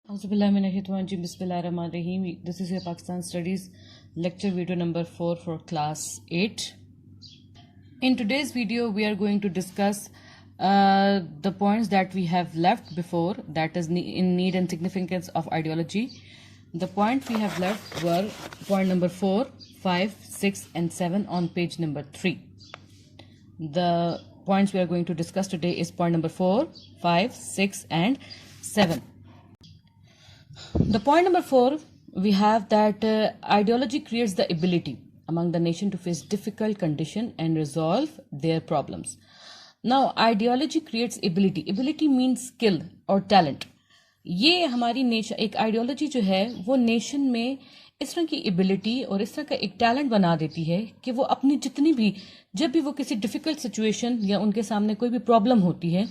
Bismillahirrahmanirrahim. This is your Pakistan Studies lecture video number 4 for class 8. In today's video, we are going to discuss the points that we have left before, that is in need and significance of ideology. The points we have left were point number 4, 5, 6 and 7 on page number 3. The points we are going to discuss today is point number 4, 5, 6 and 7. The point number 4, we have that ideology creates the ability among the nation to face difficult condition and resolve their problems. Now, ideology creates ability. Ability means skill or talent. یہ ہماری nation ایک ideology جو ہے وہ nation میں اس طرح کی ability اور اس طرح کا ایک ٹیلنٹ بنا دیتی ہے کہ وہ اپنی جتنی بھی جب بھی وہ کسی ڈیفیکلٹ سچویشن یا ان کے سامنے کوئی بھی پرابلم ہوتی ہے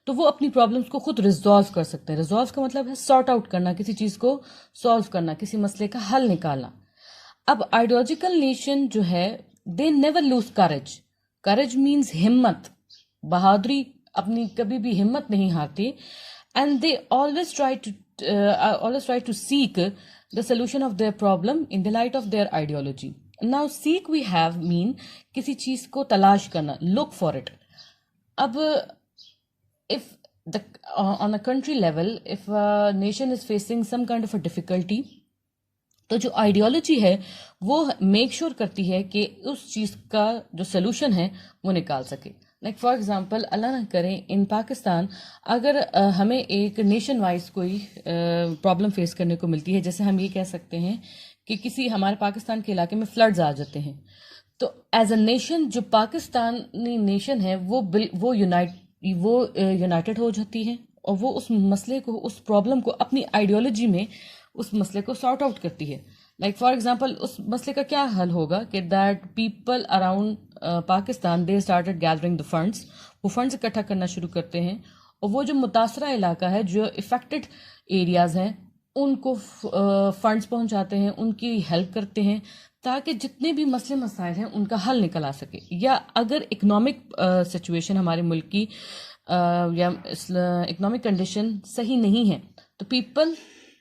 تو وہ اپنی پرابلمس کو خود ریزالو کر سکتے ہیں. ریزالو کا مطلب ہے سارٹ آؤٹ کرنا, کسی چیز کو سالو کرنا, کسی مسئلے کا حل نکالنا. اب آئیڈیالوجیکل نیشن جو ہے they never lose courage. Courage means ہمت, بہادری, اپنی کبھی بھی ہمت نہیں ہارتے. And they always try to seek the solution of their problem in the light of their ideology. Now, seek we have mean کسی چیز کو تلاش کرنا, look for it. اب if on a country level, if a nation is facing some kind of a difficulty, تو جو ideology ہے وہ میک شور کرتی ہے کہ اس چیز کا جو سلوشن ہے وہ نکال سکے. لائک فار ایگزامپل, اللہ نہ کریں ان پاکستان اگر ہمیں ایک نیشن وائز کوئی پرابلم فیس کرنے کو ملتی ہے, جیسے ہم یہ کہہ سکتے ہیں کہ کسی ہمارے پاکستان کے علاقے میں فلڈز آ جاتے ہیں, تو ایز اے نیشن جو پاکستانی نیشن ہے وہ یونائٹڈ ہو جاتی ہے اور وہ اس مسئلے کو, اس پرابلم کو اپنی آئیڈیالوجی میں اس مسئلے کو سارٹ آؤٹ کرتی ہے. لائک فار ایگزامپل, اس مسئلے کا کیا حل ہوگا کہ that people around Pakistan they started gathering the funds. وہ فنڈس اکٹھا کرنا شروع کرتے ہیں اور وہ جو متاثرہ علاقہ ہے, جو افیکٹڈ ایریاز ہیں, ان کو فنڈس پہنچاتے ہیں, ان کی ہیلپ کرتے ہیں تاکہ جتنے بھی مسئلے مسائل ہیں ان کا حل نکل آ سکے. یا اگر اکنامک سچویشن ہمارے ملک کی یا اکنامک کنڈیشن صحیح نہیں ہے تو people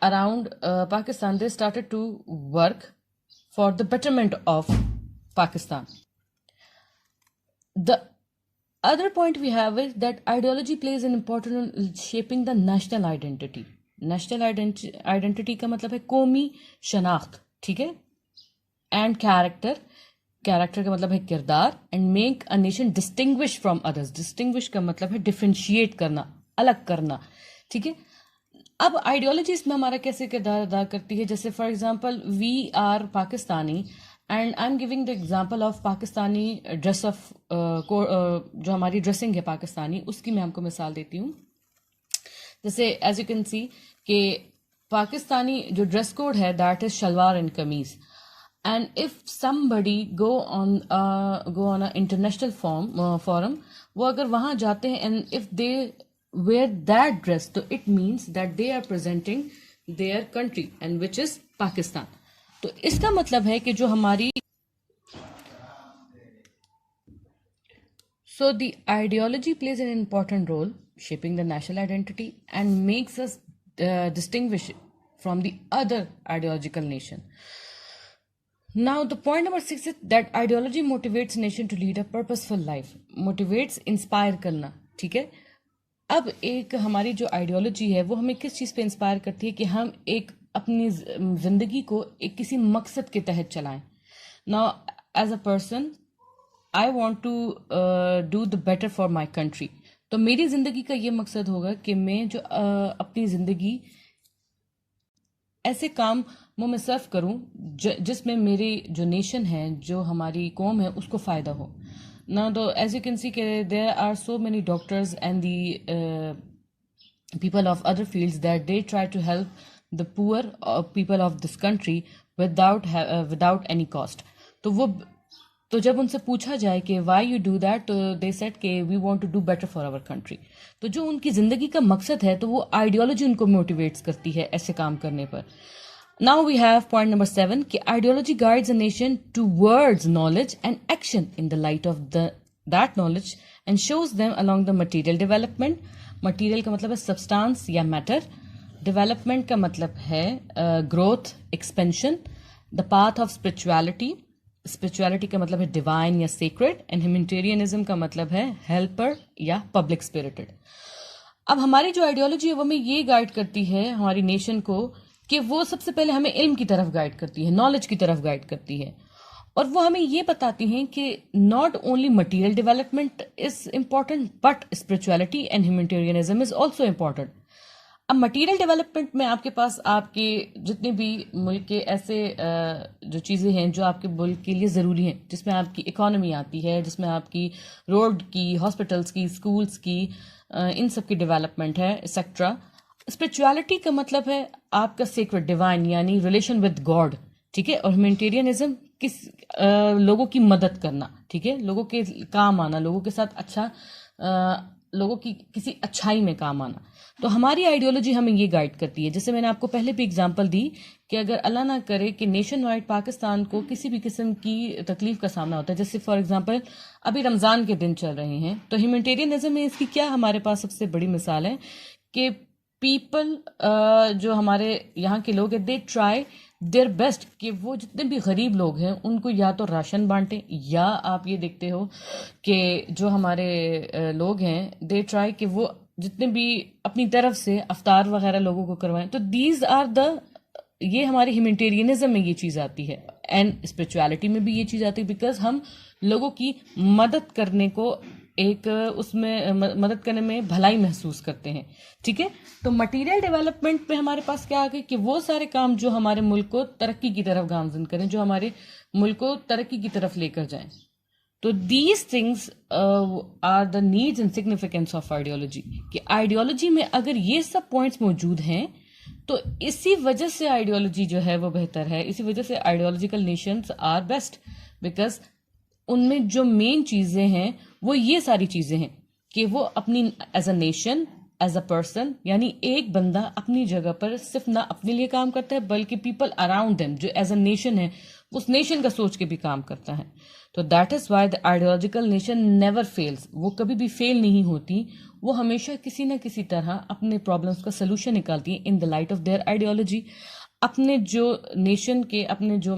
around Pakistan, they started to work for the betterment of Pakistan. The other point we have is that ideology plays an important role in shaping the national identity. National identity کا مطلب ہے قومی شناخت, ٹھیک ہے, and character کا مطلب ہے کردار, and make a nation distinguish from others. distinguish کا مطلب ہے differentiate کرنا, الگ کرنا, ٹھیک ہے. اب آئیڈیالوجی اس میں ہمارا کیسے کردار ادا کرتی ہے؟ جیسے for example we are Pakistani and I am giving the example of Pakistani dress of جو ہماری ڈریسنگ ہے پاکستانی, اس کی میں ہم کو مثال دیتی ہوں. جیسے ایز یو کین سی کہ پاکستانی جو ڈریس کوڈ ہے that is shalwar and kameez. And if somebody go on a international forum, وہ اگر وہاں جاتے ہیں and if they wear that dress, so it means that they are presenting their country and which is Pakistan. تو اس کا مطلب ہے کہ جو ہماری so the ideology plays an important role shaping the national identity and makes us distinguish from the other ideological nation. Now the point number 6 is that ideology motivates nation to lead a purposeful life. Motivates, inspire کرنا, ٹھیک ہے. اب ایک ہماری جو ideology ہے وہ ہمیں کس چیز پہ انسپائر کرتی ہے کہ ہم ایک اپنی زندگی کو ایک کسی مقصد کے تحت چلائیں. Now as a person I want to do the better for my country. تو میری زندگی کا یہ مقصد ہوگا کہ میں جو اپنی زندگی ایسے کام میں صرف کروں جس میں میری جو نیشن ہے, جو ہماری قوم ہے, اس کو فائدہ ہو. Now, as you can see, there are so many doctors and the people of other fields that they try to help the poor people of this country without any cost. تو جب ان سے پوچھا جائے کہ why you do that, تو they said کہ we want to do better for our country. تو جو ان کی زندگی کا مقصد ہے تو وہ آئیڈیالوجی ان کو موٹیویٹس کرتی ہے ایسے کام کرنے پر. Now we have point number 7 کہ ideology guides a nation towards knowledge and action in the light of that knowledge and shows them along the material development. Material کا مطلب ہے substance یا matter. ڈیولپمنٹ کا مطلب ہے growth, expansion. The path of spirituality, spirituality کا مطلب ہے ڈیوائن یا سیکرڈ. اینڈ ہیومینٹیرینزم کا مطلب ہے ہیلپر یا پبلک اسپرٹڈ. اب ہماری جو آئیڈیالوجی ہے وہ ہمیں یہ گائیڈ کرتی ہے ہماری نیشن کو کہ وہ سب سے پہلے ہمیں علم کی طرف گائیڈ کرتی ہے، نالج کی طرف گائیڈ کرتی ہے، اور وہ ہمیں یہ بتاتی ہیں کہ not only material development is important but spirituality and humanitarianism is also important. اب مٹیریل ڈیولپمنٹ میں آپ کے پاس آپ کے جتنے بھی ملک کے ایسے جو چیزیں ہیں جو آپ کے ملک کے لیے ضروری ہیں، جس میں آپ کی اکانومی آتی ہے، جس میں آپ کی روڈ کی، ہاسپٹلس کی، اسکولس کی، ان سب کی ڈیولپمنٹ ہے ایکسیکٹرا. اسپرچویلٹی کا مطلب ہے آپ کا سیکرڈ ڈیوائن یعنی ریلیشن ود گاڈ، ٹھیک ہے. اور ہیومینٹیرینزم لوگوں کی مدد کرنا، ٹھیک ہے، لوگوں کے کام آنا، لوگوں کے ساتھ اچھا، لوگوں کی کسی اچھائی میں کام آنا. تو ہماری آئیڈیالوجی ہمیں یہ گائیڈ کرتی ہے. جیسے میں نے آپ کو پہلے بھی اگزامپل دی کہ اگر اللہ نہ کرے کہ نیشن وائڈ پاکستان کو کسی بھی قسم کی تکلیف کا سامنا ہوتا ہے، جیسے فار ایگزامپل ابھی رمضان کے دن چل رہے ہیں، تو ہیومینٹیرینزم میں اس کی کیا ہمارے پاس سب سے بڑی مثال ہے کہ پیپل جو ہمارے یہاں کے لوگ ہیں، دے ٹرائی دیئر بیسٹ کہ وہ جتنے بھی غریب لوگ ہیں ان کو یا تو راشن بانٹیں، یا آپ یہ دیکھتے ہو کہ جو ہمارے لوگ ہیں دے ٹرائی کہ وہ جتنے بھی اپنی طرف سے افطار وغیرہ لوگوں کو کروائیں. تو دیز آر دا، یہ ہماری ہیومینٹیرینزم میں یہ چیز آتی ہے. اینڈ اسپرچویلٹی میں بھی یہ چیز آتی ہے، بیکاز ہم لوگوں کی مدد کرنے کو ایک اس میں مدد کرنے میں بھلائی محسوس کرتے ہیں، ٹھیک ہے. تو مٹیریل ڈیولپمنٹ میں ہمارے پاس کیا آ گئی کہ وہ سارے کام جو ہمارے ملک کو ترقی کی طرف گامزن کریں، جو ہمارے ملک کو ترقی کی طرف لے کر جائیں. تو these things are the needs and significance of ideology. کہ آئیڈیالوجی میں اگر یہ سب پوائنٹس موجود ہیں تو اسی وجہ سے آئیڈیالوجی جو ہے وہ بہتر ہے، اسی وجہ سے ideological nations are best, because ان میں جو مین چیزیں ہیں وہ یہ ساری چیزیں ہیں کہ وہ اپنی as a nation, as a person, یعنی ایک بندہ اپنی جگہ پر صرف نہ اپنے لیے کام کرتا ہے بلکہ پیپل اراؤنڈ دیم جو ایز اے نیشن ہے اس نیشن کا سوچ کے بھی کام کرتا ہے. تو that is why the ideological nation never feels, وہ کبھی بھی فیل نہیں ہوتی، وہ ہمیشہ کسی نہ کسی طرح اپنے پرابلمس کا سلوشن نکالتی ہیں in the light of their ideology. اپنے جو نیشن کے، اپنے جو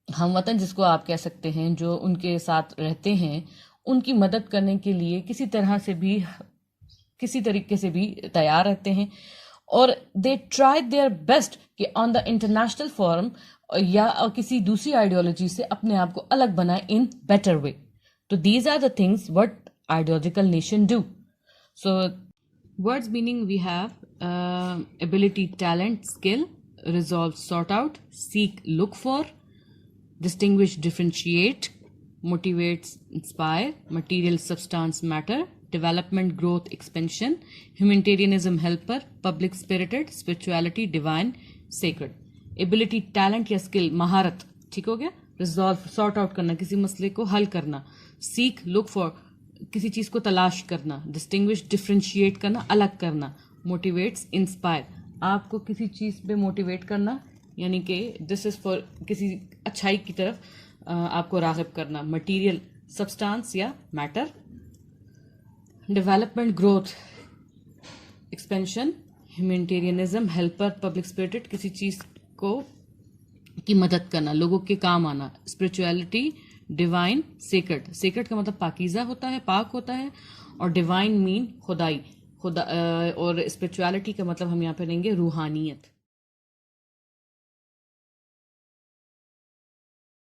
ہم وطن جس کو آپ کہہ سکتے ہیں، جو ان کے ساتھ رہتے ہیں، ان کی مدد کرنے کے لیے کسی طرح سے بھی، کسی طریقے سے بھی تیار رہتے ہیں. اور دے ٹرائی دیئر بیسٹ کہ آن دا انٹرنیشنل فورم یا کسی دوسری آئیڈیالوجی سے اپنے آپ کو الگ بنائے ان بیٹر وے. تو these are the things what ideological nation do. So words meaning we have ability, talent, skill, resolve, sort out, seek, look for, distinguish, differentiate, motivates, inspire, material, substance, matter, development, growth, expansion, humanitarianism, helper, public spirited, spirituality, divine, sacred. ability, talent یا skill، مہارت، ٹھیک ہو گیا. resolve، sort out کرنا، کسی مسئلے کو حل کرنا. seek، look for، کسی چیز کو تلاش کرنا. distinguish، differentiate کرنا، الگ کرنا. motivates، inspire، آپ کو کسی چیز پہ موٹیویٹ کرنا، یعنی کہ دس از فار کسی اچھائی کی طرف آپ کو راغب کرنا. مٹیریل، سبسٹانس یا matter. Development, growth, expansion. Humanitarianism, helper, public spirited, کسی چیز کو کی مدد کرنا، لوگوں کے کام آنا. Spirituality, divine, sacred. سیکرڈ کا مطلب پاکیزہ ہوتا ہے، پاک ہوتا ہے، اور ڈیوائن مین خدائی، خدا. اور اسپرچویلٹی کا مطلب ہم یہاں پہ لیں گے روحانیت.